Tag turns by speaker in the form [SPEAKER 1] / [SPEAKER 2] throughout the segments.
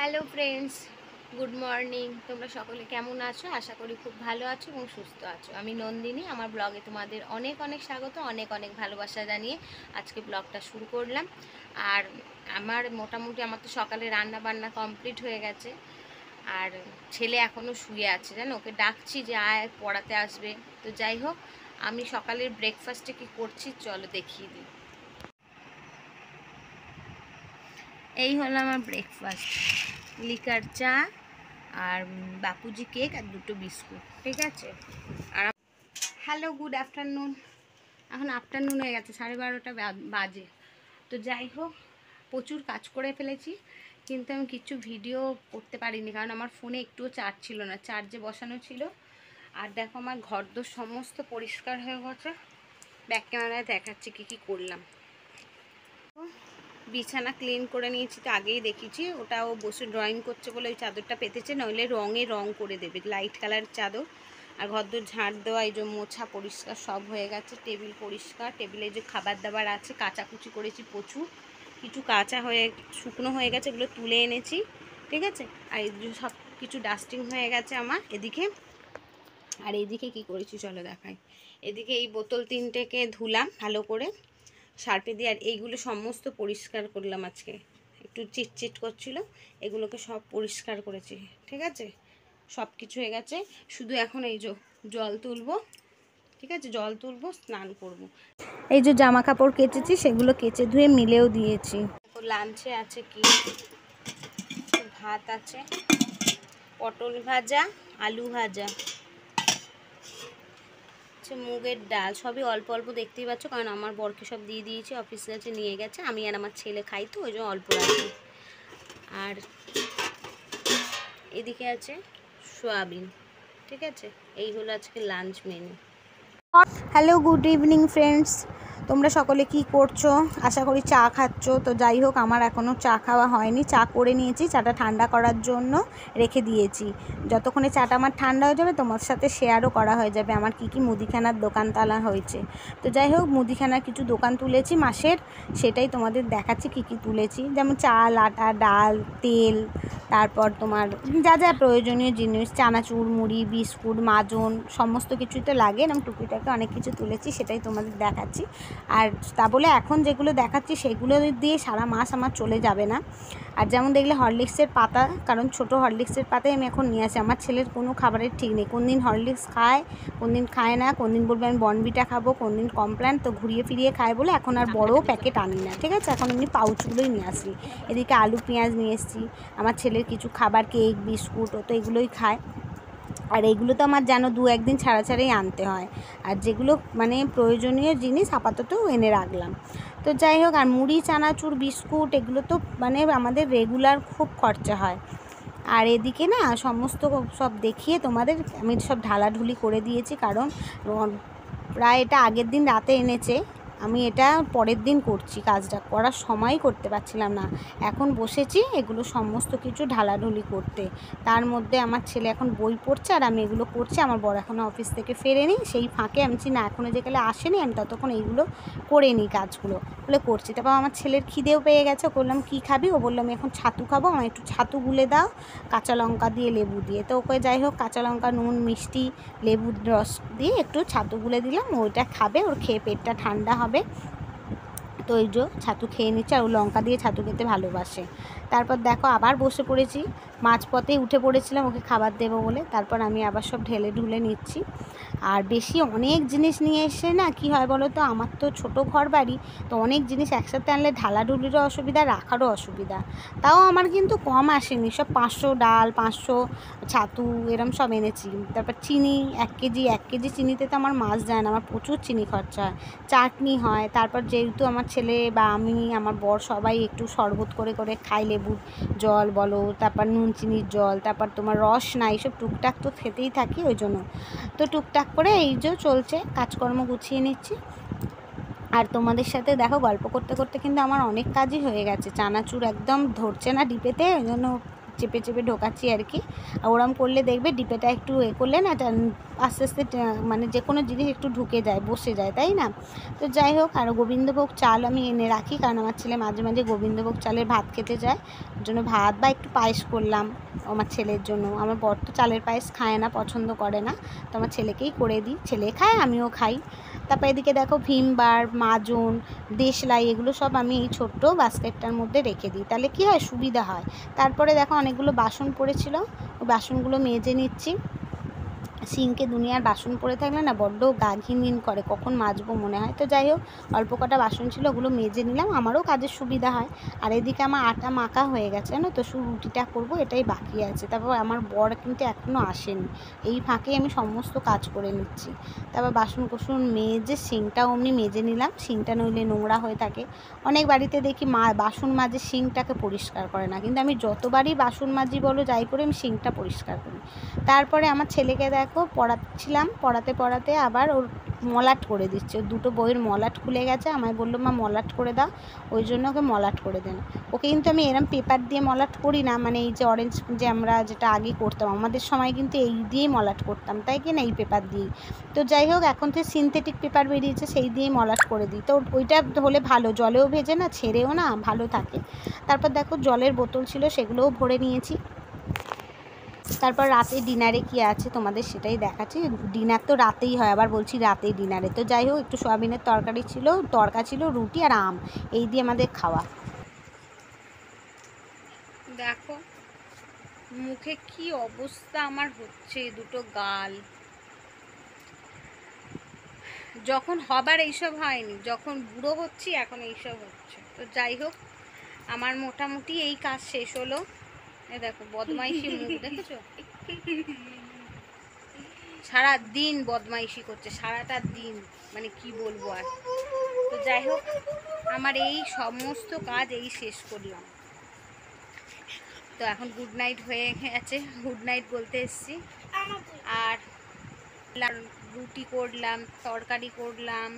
[SPEAKER 1] Hello friends, good morning. তোমরা সকলে কেমন আছো? আশা করি খুব ভালো আছো এবং সুস্থ আছো। আমি নন্দিনী। আমার ব্লগে তোমাদের অনেক অনেক স্বাগত, অনেক অনেক ভালোবাসা জানিয়ে আজকে ব্লগটা শুরু করলাম। আর মোটামুটি আমার তো সকালে রান্না বান্না কমপ্লিট হয়ে গেছে। আর ছেলে এখনও শুয়ে আছে, জানো, ওকে ডাকছি যে আয় পড়াতে আসবে। তো যাই হোক, আমি সকালের ব্রেকফাস্টে কী করছি চলো দেখিয়ে দিই। এই হলো আমার ব্রেকফাস্ট, লিকার চা আর বাপুজি কেক আর দুটো বিস্কুট, ঠিক আছে। আর হ্যালো, গুড আফটারনুন। এখন আফটারনুন হয়ে গেছে, 12:30 বাজে। তো যাই হোক, প্রচুর কাজ করে ফেলেছি, কিন্তু আমি কিছু ভিডিও করতে পারিনি কারণ আমার ফোনে একটুও চার্জ ছিল না, চার্জে বসানো ছিল। আর দেখো আমার ঘরদোর সমস্ত পরিষ্কার হয়ে গেছে। ব্যাক ক্যামেরায় দেখাচ্ছি কী কী করলাম। বিছানা ক্লিন করে নিয়েছি, তো আগেই দেখিয়েছি। ওটাও বসে ড্রয়িং করছে বলে ওই চাদরটা পেতেছে, নইলে রং করে দেবে, লাইট কালার চাদর। আর ঘরদোর ঝাঁট দেওয়া, এই যে মোছা পরিষ্কার সব হয়ে গেছে। টেবিল পরিষ্কার, টেবিলে যে খাবার দাবার আছে কাচাকুচি করেছি প্রচুর, কিছু শুকনো হয়ে গেছে, এগুলো তুলে এনেছি, ঠিক আছে। আর এই সব কিছু ডাস্টিং হয়ে গেছে আমার এদিকে। আর এদিকে কি করেছি চলো দেখাই। এদিকে এই বোতল 3টেকে ধুলাম ভালো করে সার্ফে দিয়ে, আর এইগুলো সমস্ত পরিষ্কার করলাম আজকে। একটু চিটচিট করছিল, এগুলোকে সব পরিষ্কার করেছি, ঠিক আছে। সব কিছু হয়ে গেছে, শুধু এখন এই যে জল তুলবো, ঠিক আছে, জল তুলবো, স্নান করব। এই যে জামা কাপড় কেচেছি সেগুলো কেচে ধুয়ে মিলেও দিয়েছি। লাঞ্চে আছে কি, ভাত আছে, পটল ভাজা, আলু ভাজা, মুগের ডাল, সবই অল্প অল্প দেখতেই পাচ্ছ, কারণ আমার বরকে সব দিয়ে দিয়েছি, অফিস গেছে নিয়ে গেছে, আমি আর আমার ছেলে খাই, তো ওই জন্য অল্প রাখি। আর এদিকে আছে সোয়াবিন, ঠিক আছে। এই হলো আজকে lunch menu. Hello, good evening friends. তোমরা সকলে কি করছো? আশা করি চা খাচ্ছ। তো যাই হোক, আমার এখনও চা খাওয়া হয়নি। চা করে নিয়েছি, চাটা ঠান্ডা করার জন্য রেখে দিয়েছি। যতক্ষণে চাটা আমার ঠান্ডা হয়ে যাবে তোমার সাথে শেয়ারও করা হয়ে যাবে আমার কি কি মুদিখানার দোকান তালা হয়েছে। তো যাই হোক, মুদিখানার কিছু দোকান তুলেছি মাসের, সেটাই তোমাদের দেখাচ্ছি কি কি তুলেছি। যেমন চাল, আটা, ডাল, তেল, তারপর তোমার যা যা প্রয়োজনীয় জিনিস, চানাচুর, মুড়ি, বিস্কুট, মাজন, সমস্ত কিছুই তো লাগে। এরকম টুকিটাকে অনেক কিছু তুলেছি, সেটাই তোমাদের দেখাচ্ছি। আর তা বলে এখন যেগুলো দেখাচ্ছি সেগুলো দিয়ে সারা মাস আমার চলে যাবে না। আর যেমন দেখলে হরলিক্সের পাতা, কারণ ছোটো হরলিক্সের পাতাই আমি এখন নিয়ে আসি। আমার ছেলের কোনো খাবারের ঠিক নেই, কোন দিন হরলিক্স খায়, কোন দিন খায় না, কোন দিন বলবে আমি বর্নভিটা খাবো, কোন দিন কমপ্ল্যান, তো ঘুরিয়ে ফিরিয়ে খায় বলে এখন আর বড় প্যাকেট আনি না, ঠিক আছে। এখন এমনি পাউচগুলোই নিয়ে আসি। এদিকে আলু পেঁয়াজ নিয়ে এসেছি। আমার ছেলের কিছু খাবার, কেক, বিস্কুট, ও তো এগুলোই খায়। আর এইগুলো তো আমার যেন 2-1 দিন ছাড়া ছাড়াই আনতে হয়। আর যেগুলো মানে প্রয়োজনীয় জিনিস আপাতত এনে রাখলাম। তো যাই হোক, আর মুড়ি, চানাচুর, বিস্কুট, এগুলো তো মানে আমাদের রেগুলার খুব খরচা হয়। আর এদিকে না সমস্ত সব দেখিয়ে তোমাদের আমি সব ঢালাঢুলি করে দিয়েছি, কারণ প্রায় এটা আগের দিন রাতে এনেছে, আমি এটা পরের দিন করছি, কাজটা করার সময় করতে পারছিলাম না। এখন বসেছি এগুলো সমস্ত কিছু ঢালাঢুলি করতে। তার মধ্যে আমার ছেলে এখন বই পড়ছে আর আমি এগুলো করছি। আমার বড় এখনও অফিস থেকে ফেরেনি, সেই ফাঁকে আমি না এখনও যে গেলে আসেনি, আমি ততক্ষণ এইগুলো করে নিই, কাজগুলো বলে করছি। তারপর আমার ছেলের খিদেও পেয়ে গেছে, বললাম কী খাবি? ও বললো আমি এখন ছাতু খাবো, আমার একটু ছাতু গুলে দাও কাঁচা লঙ্কা দিয়ে, লেবু দিয়ে। তো ওকে যাই হোক কাঁচা লঙ্কা, নুন, মিষ্টি, লেবুর রস দিয়ে একটু ছাতু গুলে দিলাম, ওইটা খাবে, ওর খেয়ে পেটটা ঠান্ডা হবে। তো ওই যে ছাতু খেয়ে নিচ্ছে, আর ও লঙ্কা দিয়ে ছাতু খেতে ভালোবাসে। তারপর দেখো আবার বসে পড়েছি, মাঝপথেই উঠে পড়েছিলাম ওকে খাবার দেবো বলে। তারপর আমি আবার সব ঢেলে নিচ্ছি। আর বেশি অনেক জিনিস নিয়ে এসে না কি হয় বলো তো, আমার তো ছোটো ঘর বাড়ি, তো অনেক জিনিস একসাথে আনলে ঢালাঢুলিরও অসুবিধা, রাখারও অসুবিধা। তাও আমার কিন্তু কম আসেনি, সব 500 ডাল, 500 ছাতু, এরম সব এনেছি। তারপর চিনি 1 কেজি, 1 কেজি চিনিতে তো আমার মাছ যায় না, আমার প্রচুর চিনি খরচা হয়। চাটনি হয়, তারপর যেহেতু আমার ছেলে বা আমি, আমার বর সবাই একটু শরবত করে করে খাই, লেবুর জল বলো, তারপর নুন চিনির জল, তারপর তোমার রস না, এইসব টুকটাক তো খেতেই থাকি, ওই জন্য তো টুকটাক করে এই যে চলছে, কাজকর্ম গুছিয়ে নিচ্ছি। আর তোমাদের সাথে দেখো গল্প করতে করতে কিন্তু আমার অনেক কাজই হয়ে গেছে। চানাচুর একদম ধরছে না ডিপেতে, ওই জন্য চেপে চেপে ঢোকাচ্ছি আর কি। ওরম করলে দেখবে ডিপেটা একটু করলে না আস্তে আস্তে মানে যে কোনো জিনিস একটু ঢুকে যায়, বসে যায়, তাই না? তো যাই হোক, আর গোবিন্দভোগ চাল আমি এনে রাখি, কারণ আমার ছেলে মাঝে মাঝে গোবিন্দভোগ চালের ভাত খেতে যায়। ওর জন্য ভাত বা একটু পায়েস করলাম আমার ছেলের জন্য। আমার বর তো চালের পায়েস খায় না, পছন্দ করে না, তো আমার ছেলেকেই করে দিই। ছেলে খায়, আমিও খাই। তারপর এদিকে দেখো ভীম বার, মাজন, দেশলাই, এগুলো সব আমি এই ছোট্ট বাস্কেটটার মধ্যে রেখে দিই, তাহলে কী হয়, সুবিধা হয়। তারপরে দেখো অনেকগুলো বাসন পড়েছিল, ওই বাসনগুলো মেজে নিচ্ছি। সিঙ্কে দুনিয়ার বাসন পড়ে থাকলে না বড্ড গা ঘিন করে, কখন মাজবো মনে হয়। তো যাই হোক, অল্প কটা বাসন ছিল, ওগুলো মেজে নিলাম, আমারও কাজের সুবিধা হয়। আর এদিকে আমার আটা মাখা হয়ে গেছে জানো তো, শুধু রুটিটা করবো, এটাই বাকি আছে। তারপর আমার বর কিন্তু এখনও আসেনি, এই ফাঁকে আমি সমস্ত কাজ করে নিচ্ছি। তারপর বাসন কোসন মেজে সিঙ্কটাও অমনি মেজে নিলাম, সিঙ্কটা নইলে নোংরা হয়ে থাকে। অনেক বাড়িতে দেখি বাসন মাজে সিঙ্কটাকে পরিষ্কার করে না, কিন্তু আমি যতবারই বাসন মাজি বলো যাই করে, আমি সিঙ্কটা পরিষ্কার করি। তারপরে আমার ছেলেকে দেখো পড়াচ্ছিলাম, পড়াতে আবার ওর মলাট করে দিচ্ছে, ওর দুটো বইয়ের মলাট খুলে গেছে, আমায় বললো মা মলাট করে দাও, ওই জন্য ওকে মলাট করে দেন। ওকে কিন্তু আমি এরম পেপার দিয়ে মলাট করি না, মানে এই যে অরেঞ্জ যে আমরা যেটা আগে করতাম, আমাদের সময় কিন্তু এই দিয়েই মলাট করতাম, তাই কি না, এই পেপার দিয়েই। তো যাই হোক, এখন তো সিনথেটিক পেপার বেরিয়েছে, সেই দিয়েই মলাট করে দিই। তো ওইটা হলে ভালো, জলেও ভেজে না, ছেড়েও না, ভালো থাকে। তারপর দেখো জলের বোতল ছিল, সেগুলোও ভরে নিয়েছি। তারপর রাতে ডিনারে কী আছে তোমাদের সেটাই দেখাচ্ছি। ডিনার তো রাতেই হয়, আবার বলছি রাতেই ডিনারে। তো যাই হোক, একটু সয়াবিনের তরকারি ছিল, তরকা ছিল, রুটি আর আম, এই দিয়ে আমাদের খাওয়া। দেখো মুখে কি অবস্থা আমার হচ্ছে, দুটো গাল। যখন হবার এইসব হয়নি, যখন বুড়ো হচ্ছি এখন এইসব হচ্ছে। তো যাই হোক, আমার মোটামুটি এই কাজ শেষ হলো। এ দেখো বদমাইশি মুখ দেখেছো, সারা দিন বদমাইশি করছে, সারাটা দিন, মানে কি বলবো আর। তো যাই হোক, আমার এই সমস্ত কাজ এই শেষ করলাম। তো এখন গুড নাইট হয়ে গেছে, গুড নাইট বলতে এসছি। আর রুটি করলাম, তরকারি করলাম,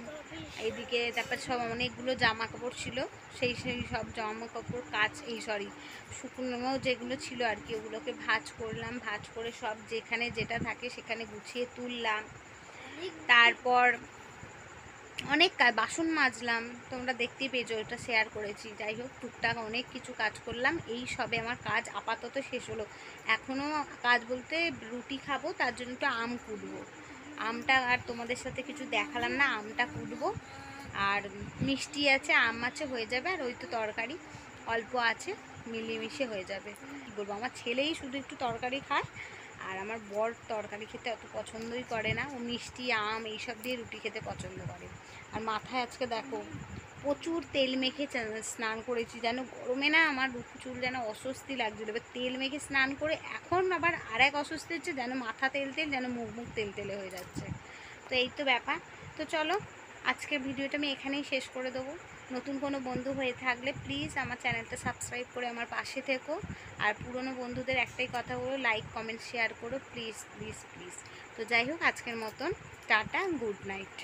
[SPEAKER 1] এইদিকে তারপর সব অনেকগুলো জামা কাপড় ছিল, সেই সব জামা কাপড় শুকনো যেগুলো ছিল আর কি, ওগুলোকে ভাঁজ করলাম, ভাঁজ করে সব যেখানে যেটা থাকে সেখানে গুছিয়ে তুললাম। তারপর অনেক বাসন মাজলাম, তোমরা দেখতেই পেয়েছো, ওটা শেয়ার করেছি। যাই হোক, টুকটাক অনেক কিছু কাজ করলাম, এই সবে আমার কাজ আপাতত শেষ হলো। এখনও কাজ বলতে রুটি খাবো, তার জন্য একটু আম কুটবো। আমটা আর তোমাদের সাথে কিছু দেখালাম না, আমটা কুটবো। আর মিষ্টি আছে, আম আছে, হয়ে যাবে। আর ওই তো তরকারি অল্প আছে, মিলিয়ে হয়ে যাবে। কী বলবো, আমার ছেলেই শুধু একটু তরকারি খায়, আর আমার বর তরকারি খেতে অত পছন্দই করে না, ও মিষ্টি আম এইসব দিয়ে রুটি খেতে পছন্দ করে। আর মাথায় আজকে দেখো প্রচুর তেল মেখে স্নান করেছি, যেন গরমে না আমার চুল যেন অস্বস্তি লাগছিল। এবার তেল মেখে স্নান করে এখন আবার আরেক অস্বস্তি হচ্ছে, যেন মাথা তেল যেন মুখ তেলে হয়ে যাচ্ছে। তো এই তো ব্যাপার। তো চলো, আজকের ভিডিওটা আমি এখানেই শেষ করে দেবো। নতুন কোনো বন্ধু হয়ে থাকলে প্লিজ আমার চ্যানেলটা সাবস্ক্রাইব করে আমার পাশে থেকো। আর পুরনো বন্ধুদের একটাই কথা বলো, লাইক কমেন্ট শেয়ার করো প্লিজ প্লিজ প্লিজ। তো যাই হোক, আজকের মতন টাটা, গুড নাইট।